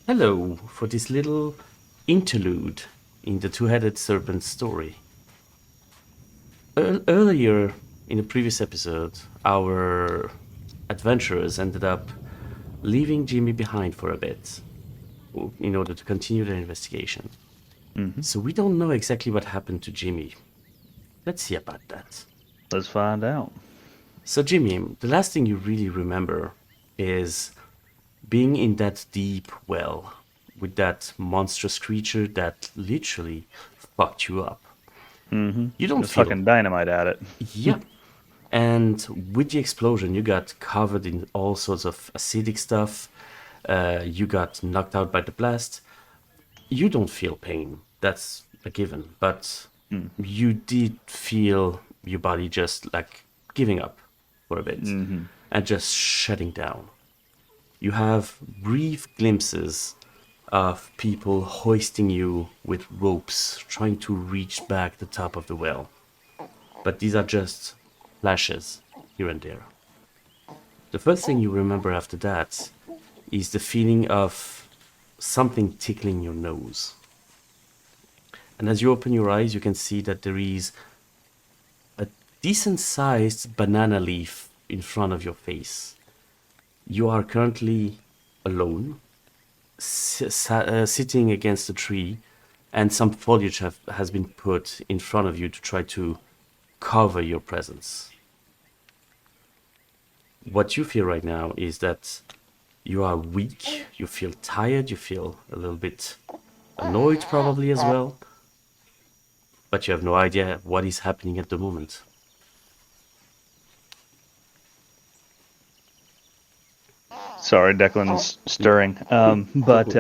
Hello for this little interlude in the two-headed serpent story. Earlier in the previous episode, our adventurers ended up leaving Jimmy behind for a bit in order to continue their investigation. Hmm. So we don't know exactly what happened to Jimmy. Let's see about that. Let's find out. So, Jimmy, the last thing you really remember is being in that deep well with that monstrous creature that literally fucked you up. Hmm. You don't The feel, fucking dynamite at it. yeah. And with the explosion, you got covered in all sorts of acidic stuff. You got knocked out by the blast. You don't feel pain. That's a given. But you did feel your body just like giving up for a bit Mm-hmm. and just shutting down. You have brief glimpses of people hoisting you with ropes, trying to reach back the top of the well. But these are just flashes here and there. The first thing you remember after that is the feeling of something tickling your nose. And as you open your eyes, you can see that there is a decent sized banana leaf in front of your face. You are currently alone, sitting against a tree, and some foliage has been put in front of you to try to cover your presence. What you feel right now is that you are weak, you feel tired, you feel a little bit annoyed, probably as well, but you have no idea what is happening at the moment. Sorry, Declan's stirring. But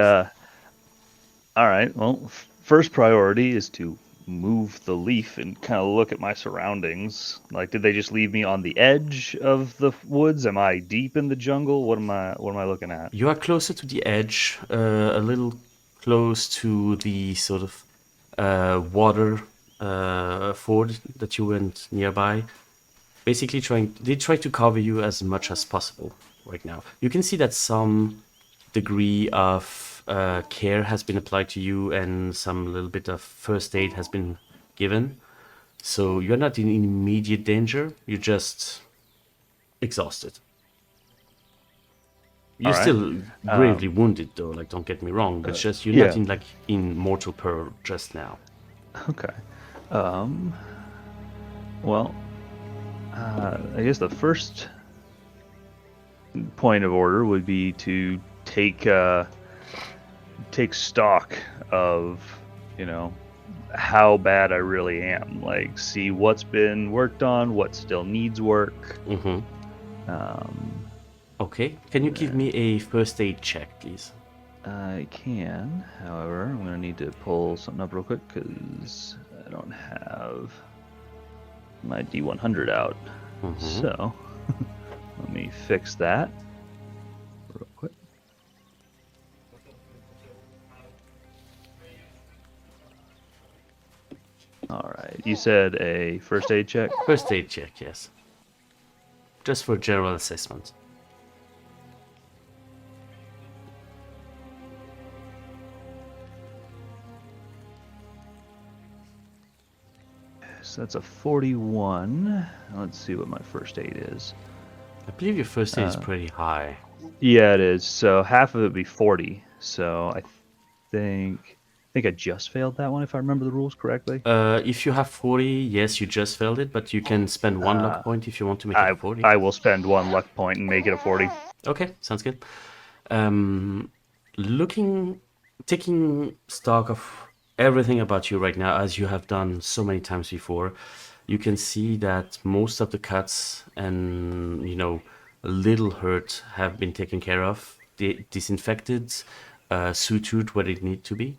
all right. Well, first priority is to move the leaf and kind of look at my surroundings. Like, did they just leave me on the edge of the woods? Am I deep in the jungle? What am I looking at? You are closer to the edge, a little close to the sort of water ford that you went nearby. Basically, they try to cover you as much as possible right now. You can see that some degree of care has been applied to you, and some little bit of first aid has been given. So you're not in immediate danger. You're just exhausted. All You're right. still gravely Um, wounded, though. Like, don't get me wrong, but just you're not yeah. in like in mortal peril just now. Okay. Um, well, I guess the first point of order would be to take stock of, you know, how bad I really am. Like, see what's been worked on, what still needs work. Mm-hmm. Um, Okay. Can you give me a first aid check, please? I can, however, I'm gonna need to pull something up real quick because I don't have my D100 out. Mm-hmm. So let me fix that real quick. All right. You said a first aid check? First aid check, yes. Just for general assessment. So that's a 41. Let's see what my first aid is. I believe your first aid is Uh, pretty high. yeah, it is. So half of it would be 40. So I think I just failed that one if I remember the rules correctly. If you have 40, yes, you just failed it, but you can spend one luck Uh, point if you want to make it a I 40. I will spend one luck point and make it a 40. Okay, sounds good. Um, looking, taking stock of everything about you right now, as you have done so many times before, you can see that most of the cuts and, a little hurt have been taken care of, disinfected, sutured where they need to be.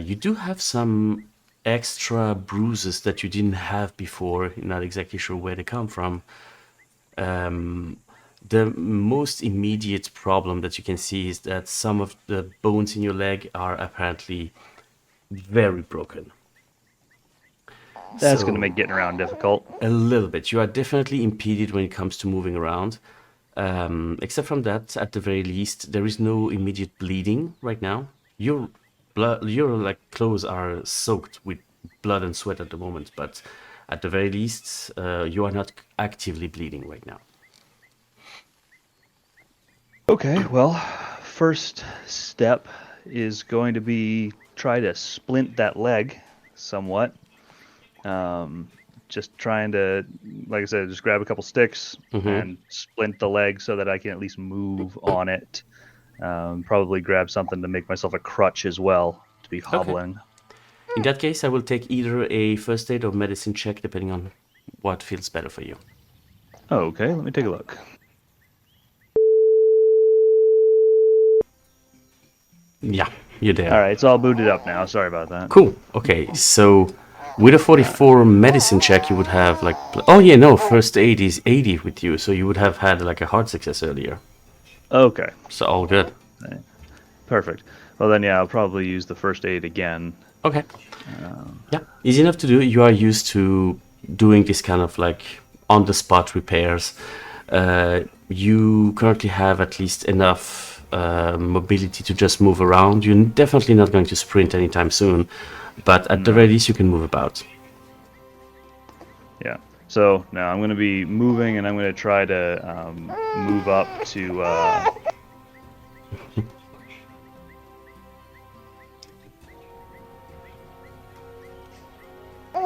You do have some extra bruises that you didn't have before. You're not exactly sure where they come from. Um, the most immediate problem that you can see is that some of the bones in your leg are apparently very broken. That's going to So, make getting around difficult. a little bit. You are definitely impeded when it comes to moving around. Except from that, at the very least, there is no immediate bleeding right now. Your like clothes are soaked with blood and sweat at the moment, but at the very least, you are not actively bleeding right now. Okay, well, first step is going to be try to splint that leg somewhat. Just trying to, like I said, just grab a couple sticks and splint the leg so that I can at least move on it. Probably grab something to make myself a crutch as well to be hobbling. In that case, I will take either a first aid or medicine check, depending on what feels better for you. Okay, let me take a look. Yeah, you're there. All right, it's all booted up now. Sorry about that. Cool. Okay, so with a 44 medicine check, you would have like... Oh yeah, no, first aid is 80 with you, so you would have had like a hard success earlier. Okay. So all good. Right. Perfect. Well then, yeah, I'll probably use the first aid again. Okay. Yeah, easy enough to do. You are used to doing this kind of like on-the-spot repairs. You currently have at least enough mobility to just move around. You're definitely not going to sprint anytime soon, but at the very least you can move about. Yeah. So now I'm going to be moving, and I'm going to try to move up to...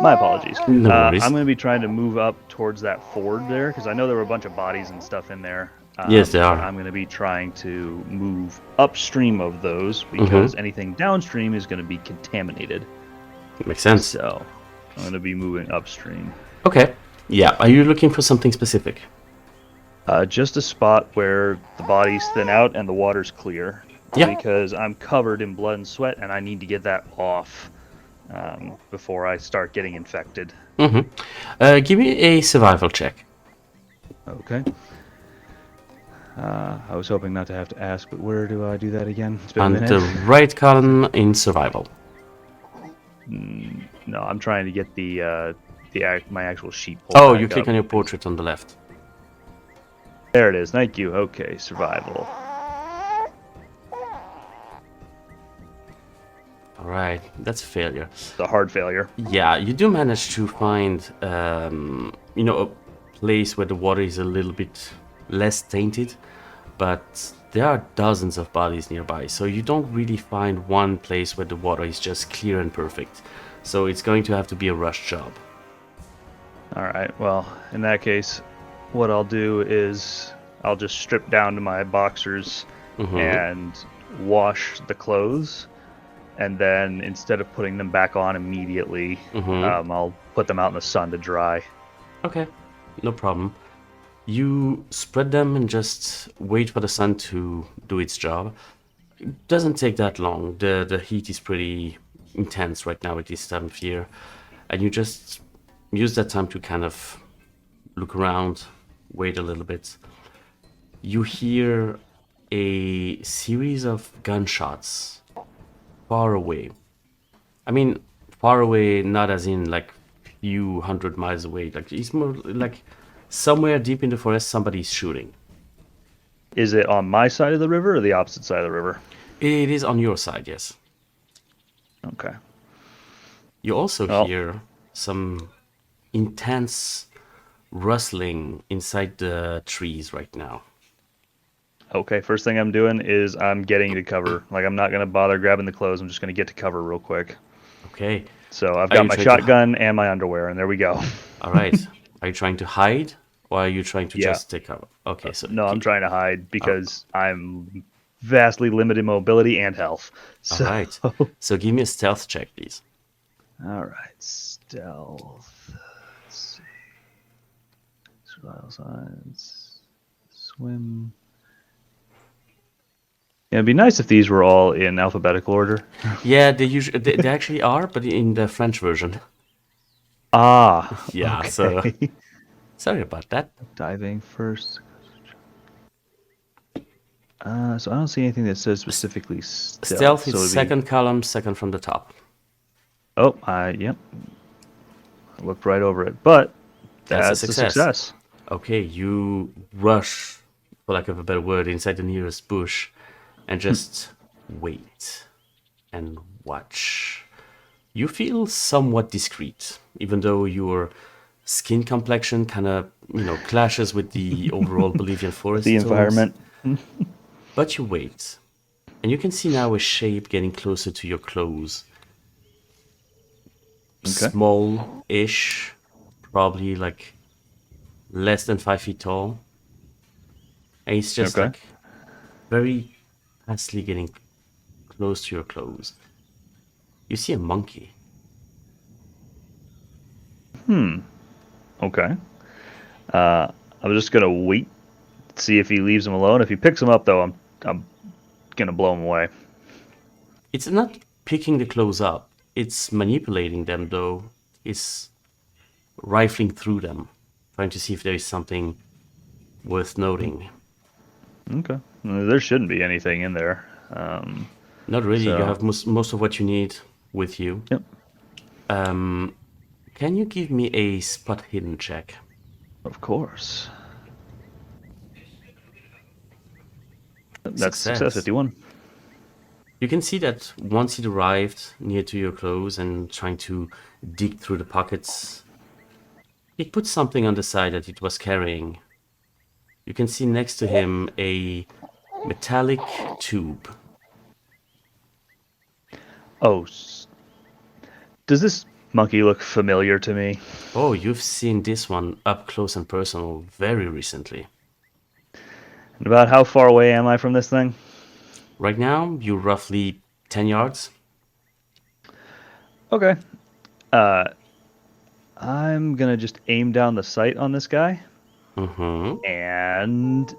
My apologies. No worries. I'm going to be trying to move up towards that ford there, because I know there were a bunch of bodies and stuff in there. Yes, there are. I'm going to be trying to move upstream of those, because anything downstream is going to be contaminated. Makes sense. So I'm going to be moving upstream. Okay. Yeah, are you looking for something specific? Just a spot where the bodies thin out and the water's clear. Yeah. Because I'm covered in blood and sweat, and I need to get that off before I start getting infected. Give me a survival check. Okay. I was hoping not to have to ask, but where do I do that again? It's been a On minute. the right column in survival. No, I'm trying to get my actual sheet pulled Oh, back you click up. on your portrait on the left. There it is. Thank you. Okay, survival. Alright, that's a failure. It's a hard failure. Yeah, you do manage to find, a place where the water is a little bit less tainted, but there are dozens of bodies nearby, so you don't really find one place where the water is just clear and perfect. So it's going to have to be a rush job. All right. Well, in that case, what I'll do is I'll just strip down to my boxers and wash the clothes. And then instead of putting them back on immediately, I'll put them out in the sun to dry. Okay, no problem. You spread them and just wait for the sun to do its job. It doesn't take that long. The heat is pretty intense right now at this time of year. And you just use that time to kind of look around, wait a little bit. You hear a series of gunshots far away. I mean, far away, not as in like few 100 miles away. Like it's more like somewhere deep in the forest, somebody's shooting. Is it on my side of the river or the opposite side of the river? It is on your side, yes. Okay. You also hear some intense rustling inside the trees right now. Okay, first thing I'm doing is I'm getting to cover. Like, I'm not going to bother grabbing the clothes. I'm just going to get to cover real quick. Okay. So I've got my shotgun and my underwear, and there we go. All right. Are you trying to hide, or are you trying to just take cover? Okay, so... No, I'm trying to hide because I'm vastly limited mobility and health. So... All right. So give me a stealth check, please. All right, stealth. Let's see. Survival science. Swim. Yeah, it'd be nice if these were all in alphabetical order. Yeah, they actually are, but in the French version. Ah. Yeah, okay. so sorry about that. Diving first. So I don't see anything that says specifically stealth. Stealth is second column, second from the top. Oh, yep. I looked right over it, but that's a success. success. Okay, you rush for lack of a better word, inside the nearest bush and just wait and watch. You feel somewhat discreet, even though your skin complexion kind of, clashes with the overall Bolivian forest The tones. environment. But you wait, and you can see now a shape getting closer to your clothes. Okay. Small-ish, probably like less than 5 feet tall. And it's just Okay. like very fastly getting close to your clothes. You see a monkey. Okay. I'm just gonna wait, see if he leaves him alone. If he picks him up, though, I'm gonna blow him away. It's not picking the clothes up. It's manipulating them, though. It's rifling through them, trying to see if there is something worth noting. Okay. There shouldn't be anything in there. Not really. You So- have most of what you need with you. Yep. Can you give me a spot hidden check? Of course. That's Success. success 51. You can see that once it arrived near to your clothes and trying to dig through the pockets, it put something on the side that it was carrying. You can see next to him a metallic tube. Oh, does this monkey look familiar to me? Oh, you've seen this one up close and personal very recently. And about how far away am I from this thing? Right now, you're roughly 10 yards. Okay. I'm gonna just aim down the sight on this guy, Mm-hmm. and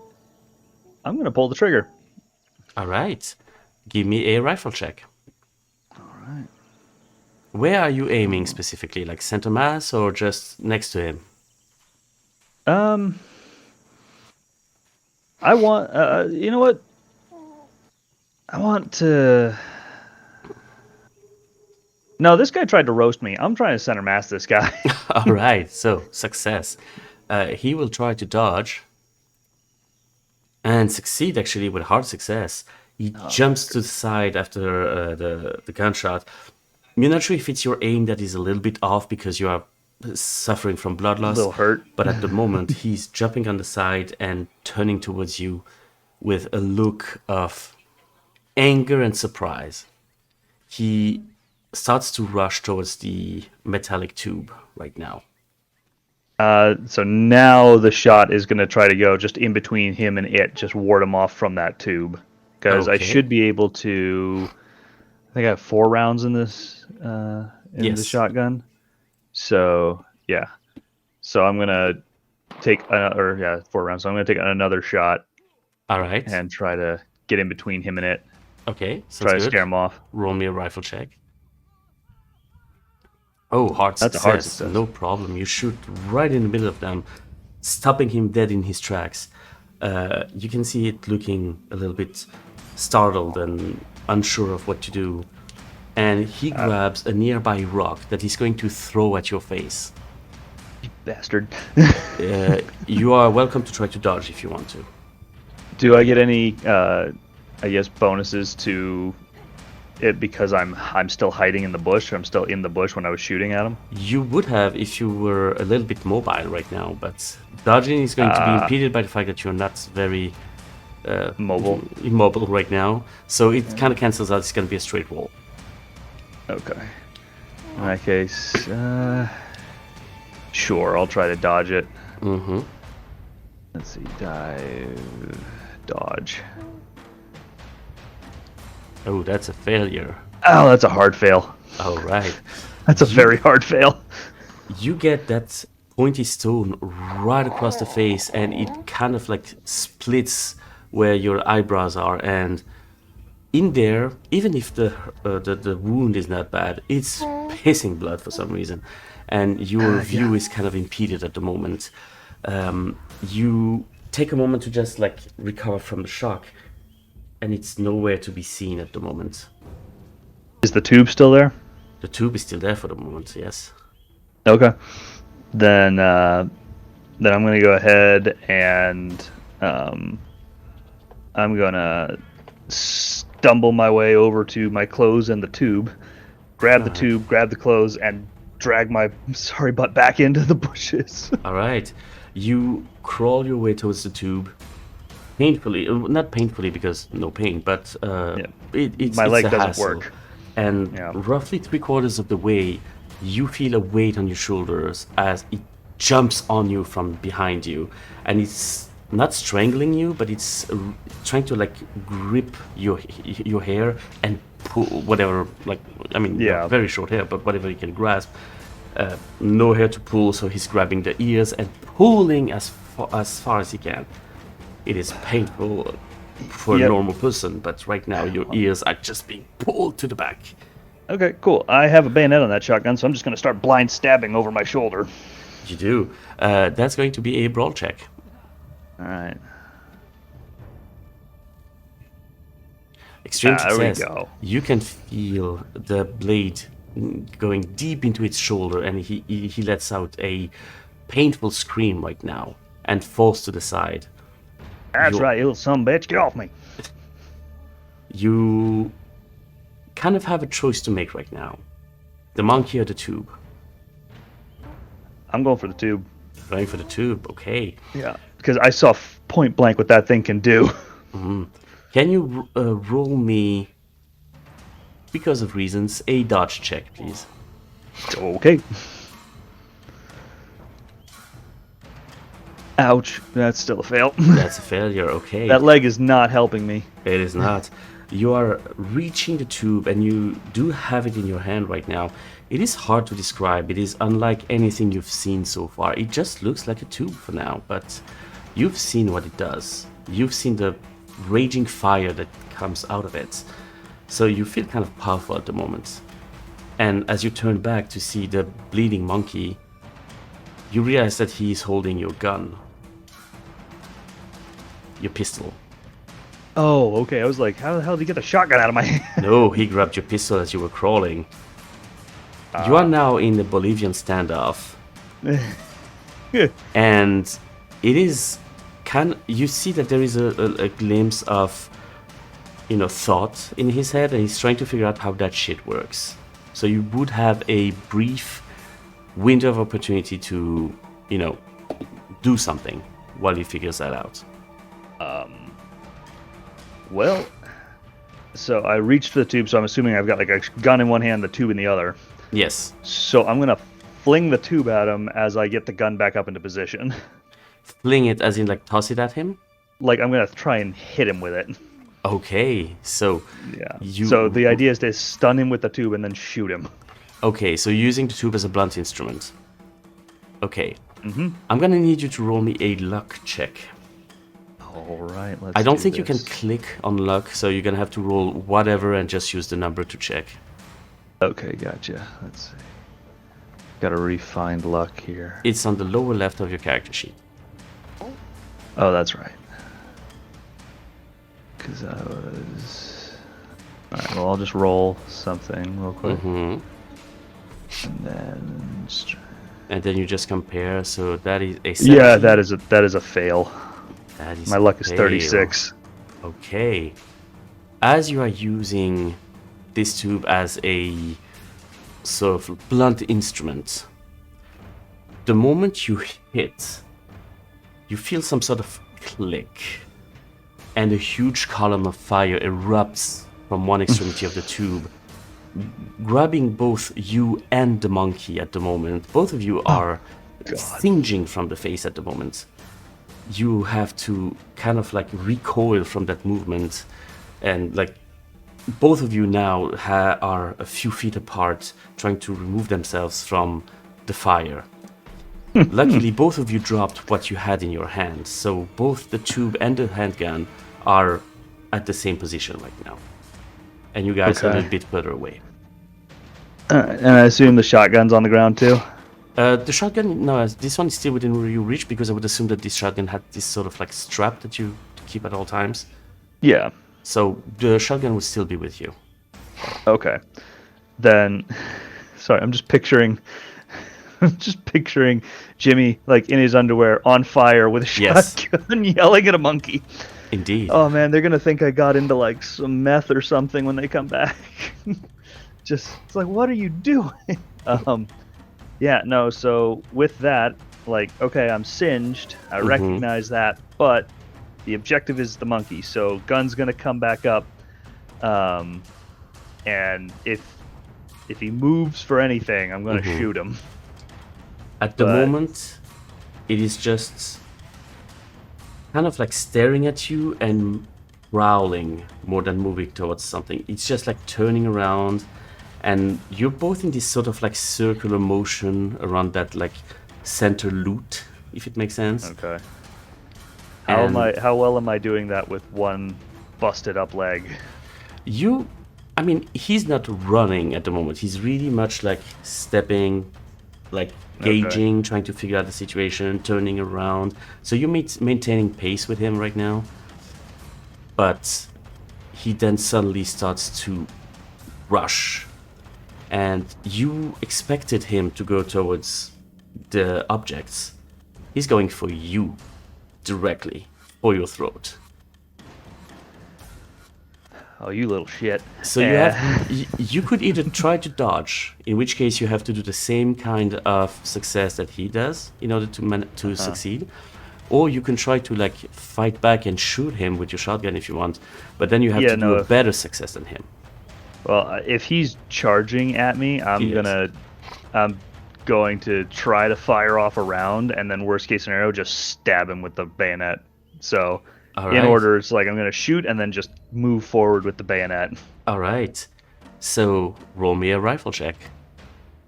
I'm gonna pull the trigger. All right. Give me a rifle check. All right. Where are you aiming specifically? Like center mass or just next to him? I want. You know what? I want to. No, this guy tried to roast me. I'm trying to center mass this guy. All right. So, success. He will try to dodge and succeed actually with hard success. He jumps to the side after the gunshot. You're not sure if it's your aim that is a little bit off because you are suffering from blood loss. Little hurt. But at the moment, he's jumping on the side and turning towards you with a look of anger and surprise. He starts to rush towards the metallic tube right now. So now the shot is going to try to go just in between him and it, just ward him off from that tube. Because I Okay. should be able to. I think I have 4 rounds in this in the Yes. shotgun. So yeah. So I'm gonna take 4 rounds. So I'm gonna take another shot All right. and try to get in between him and it. Okay. Sounds Try to good. scare him off. Roll me a rifle check. Oh, hard That's a success. hard success. No problem. You shoot right in the middle of them, stopping him dead in his tracks. You can see it looking a little bit startled and unsure of what to do. And he grabs a nearby rock that he's going to throw at your face. Bastard. You are welcome to try to dodge if you want to. Do I get any I guess bonuses to it because I'm still hiding in the bush? I'm still in the bush when I was shooting at him? You would have if you were a little bit mobile right now, but dodging is going to be impeded by the fact that you're not very immobile right now. So it kind of cancels out. It's going to be a straight roll. Okay. In that case, sure, I'll try to dodge it. Mm-hmm. Let's see, dive, dodge. Oh, that's a failure. Oh, that's a hard fail. All right. That's a very hard fail. You get that pointy stone right across the face, and it kind of like splits where your eyebrows are. And in there, even if the wound is not bad, it's pissing blood for some reason, and your view is kind of impeded at the moment. You take a moment to just like recover from the shock, and it's nowhere to be seen at the moment. Is the tube still there? The tube is still there for the moment, yes. Okay. Then I'm gonna go ahead and I'm gonna stumble my way over to my clothes and the tube, grab the Alright. tube, grab the clothes, and drag my sorry butt back into the bushes. All right. You crawl your way towards the tube. Painfully, not painfully because no pain, but Yeah. it's My leg a doesn't hassle. work. And Yeah. roughly 3/4 of the way, you feel a weight on your shoulders as it jumps on you from behind you, and it's not strangling you, but it's trying to like grip your hair and pull whatever. Like, I mean, you have Yeah. very short hair, but whatever he can grasp. No hair to pull, so he's grabbing the ears and pulling as far as he can. It is painful for a Yep. normal person, but right now your ears are just being pulled to the back. Okay, cool. I have a bayonet on that shotgun, so I'm just gonna start blind stabbing over my shoulder. You do. That's going to be a brawl check. All right. Extreme There we success. go. You can feel the blade going deep into its shoulder, and he lets out a painful scream right now and falls to the side. That's You're- right, you little son of a bitch. Get off me. You kind of have a choice to make right now. The monkey or the tube? I'm going for the tube. Going for the tube, okay. Yeah. Because I saw point blank what that thing can do. Can you roll me, because of reasons, a dodge check, please? Okay. Ouch. That's still a fail. That's a failure, okay. That leg is not helping me. It is not. You are reaching the tube and you do have it in your hand right now. It is hard to describe. It is unlike anything you've seen so far. It just looks like a tube for now, but you've seen what it does. You've seen the raging fire that comes out of it. So you feel kind of powerful at the moment. And as you turn back to see the bleeding monkey, you realize that he is holding your gun. Your pistol. Oh, okay. I was like, how the hell did he get the shotgun out of my hand? No, he grabbed your pistol as you were crawling. You are now in the Bolivian standoff. And it is you see that there is a glimpse of thought in his head, and he's trying to figure out how that shit works. So you would have a brief window of opportunity to do something while he figures that out. Well, so I reached for the tube, so I'm assuming I've got like a gun in one hand, the tube in the other. Yes. So I'm gonna fling the tube at him as I get the gun back up into position. Fling it as in like toss it at him? Like I'm gonna try and hit him with it. Okay, so Yeah. You- So the idea is to stun him with the tube and then shoot him. Okay, so using the tube as a blunt instrument. Okay. I'm gonna need you to roll me a luck check. All right. Let's. I don't think you can click on luck, so you're gonna have to roll whatever and just use the number to check. Okay, gotcha. Let's see. Got to refine luck here. It's on the lower left of your character sheet. Oh, that's right. Because I was. All right. Well, I'll just roll something real quick, Mm-hmm. and then. And then you just compare, so that is a Yeah, 17. that is a fail. That is My luck is fail. 36. Okay. As you are using this tube as a sort of blunt instrument, the moment you hit, you feel some sort of click, and a huge column of fire erupts from one extremity of the tube, grabbing both you and the monkey at the moment. Both of you are singeing from the face at the moment. You have to kind of like recoil from that movement, and like both of you now are a few feet apart, trying to remove themselves from the fire. Luckily, both of you dropped what you had in your hand, so both the tube and the handgun are at the same position right now. And you guys are a Okay. little bit further away. And I assume the shotgun's on the ground too. The shotgun, no, this one is still within your reach, because I would assume that this shotgun had this sort of like strap that you keep at all times. Yeah. So the shotgun would still be with you. Okay. Then, sorry, I'm just picturing Jimmy like in his underwear on fire with a Yes. shotgun yelling at a monkey. Indeed. Oh man, they're gonna think I got into like some meth or something when they come back. It's like, what are you doing? um, yeah, no. So with that, like, okay, I'm singed. I Mm-hmm. recognize that, but the objective is the monkey. So gun's gonna come back up, um, and if he moves for anything, I'm gonna Mm-hmm. shoot him. At the But moment, it is just kind of like staring at you and growling more than moving towards something. It's just like turning around, and you're both in this sort of like circular motion around that like center loot, if it makes sense. okay, And how well am I doing that with one busted up leg? you, I mean, he's not running at the moment. He's really much like stepping, like Okay. gauging, trying to figure out the situation, turning around. So you're maintaining pace with him right now, but he then suddenly starts to rush, and you expected him to go towards the objects. He's going for you directly for your throat. Oh, you little shit. So Yeah. you could either try to dodge, in which case you have to do the same kind of success that he does in order to succeed, or you can try to like fight back and shoot him with your shotgun if you want, but then you have Yeah, to do no. a better success than him. Well, if he's charging at me, Yes. I'm going to try to fire off a round, and then worst case scenario, just stab him with the bayonet. So, All in right. order, it's like I'm gonna shoot and then just move forward with the bayonet. All right. So roll me a rifle check.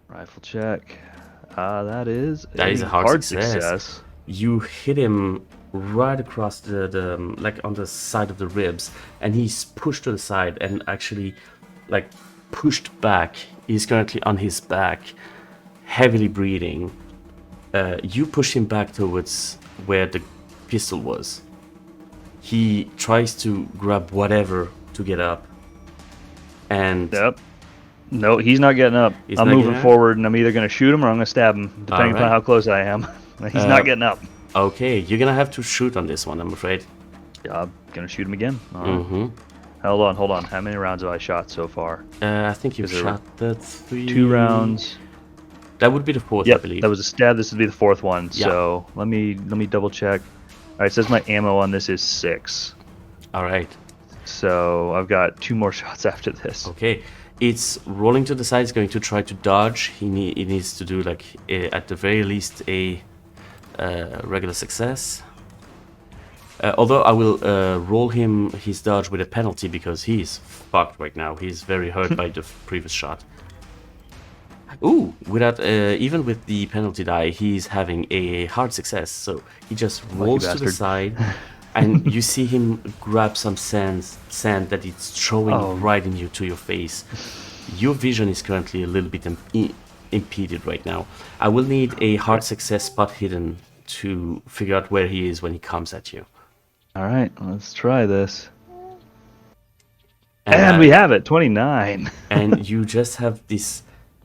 Rifle check. That is That is a a hard hard success. success. You hit him right across the like on the side of the ribs, and he's pushed to the side and actually like pushed back. He's currently on his back, heavily breathing. You push him back towards where the pistol was. He tries to grab whatever to get up, and Yep. No, he's not getting up. he's I'm not moving getting up. forward, and I'm either gonna shoot him or I'm gonna stab him, All depending upon right. how close I am. He's Uh, not getting up. Okay, you're gonna have to shoot on this one, I'm afraid. Yeah, I'm gonna shoot him again. All right. Mm-hmm. Hold on. How many rounds have I shot so far? I think you've Is there shot the three. 2 rounds? That would be the fourth, I Yep, believe. that was a stab. This would be the fourth one. Yeah. So let me double check. All right, it says my ammo on this is 6. All right. So I've got 2 more shots after this. Okay. It's rolling to the side. It's going to try to dodge. He needs to do like at the very least a regular success. Although I will roll him his dodge with a penalty because he's fucked right now. He's very hurt by the previous shot. Ooh, without even with the penalty die, he's having a hard success. So he just rolls to the bastard. side, and you see him grab some sand that it's throwing Oh. right into your face. Your vision is currently a little bit impeded right now. I will need a hard success spot hidden to figure out where he is when he comes at you. All right, let's try this. And we have it, 29. And you just have this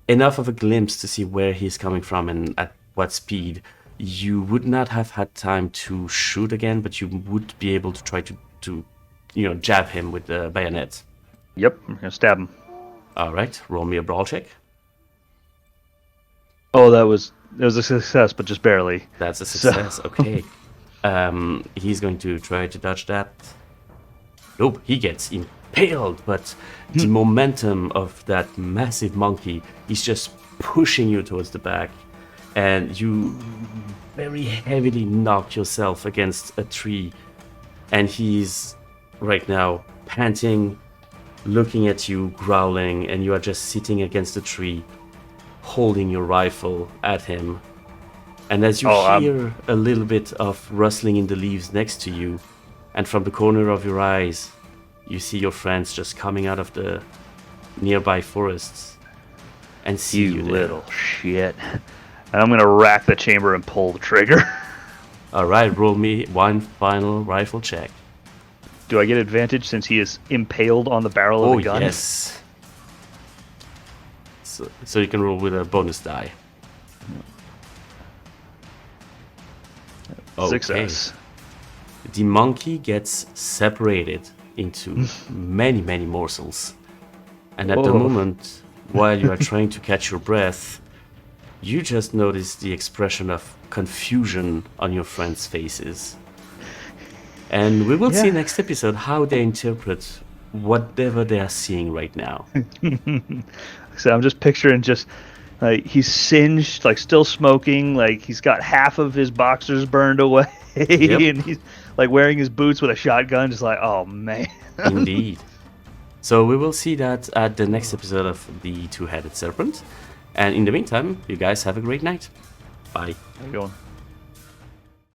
enough of a glimpse to see where he's coming from and at what speed. You would not have had time to shoot again, but you would be able to try to jab him with the bayonet. Yep, I'm gonna stab him. All right, roll me a brawl check. Oh, it was a success, but just barely. That's a So- success. Okay. He's going to try to dodge that. Nope, he gets impaled, but the momentum of that massive monkey is just pushing you towards the back, and you very heavily knock yourself against a tree, and he's right now panting, looking at you, growling, and you are just sitting against the tree, holding your rifle at him. And as you hear a little bit of rustling in the leaves next to you, and from the corner of your eyes, you see your friends just coming out of the nearby forests and see you, You there. little shit. And I'm gonna rack the chamber and pull the trigger. All right, roll me one final rifle check. Do I get advantage since he is impaled on the barrel of Oh the gun? yes. So you can roll with a bonus die. Okay. Success. the monkey gets separated into many, many morsels. And at the Whoa. moment, while you are trying to catch your breath, you just notice the expression of confusion on your friends' faces. And we will see Yeah. next episode how they interpret whatever they are seeing right now. So I'm just picturing just like he's singed, like still smoking, like he's got half of his boxers burned away, Yep. and he's like wearing his boots with a shotgun, just like, oh man. Indeed. So we will see that at the next episode of The Two-Headed Serpent. And in the meantime, you guys have a great night. Bye. How you going?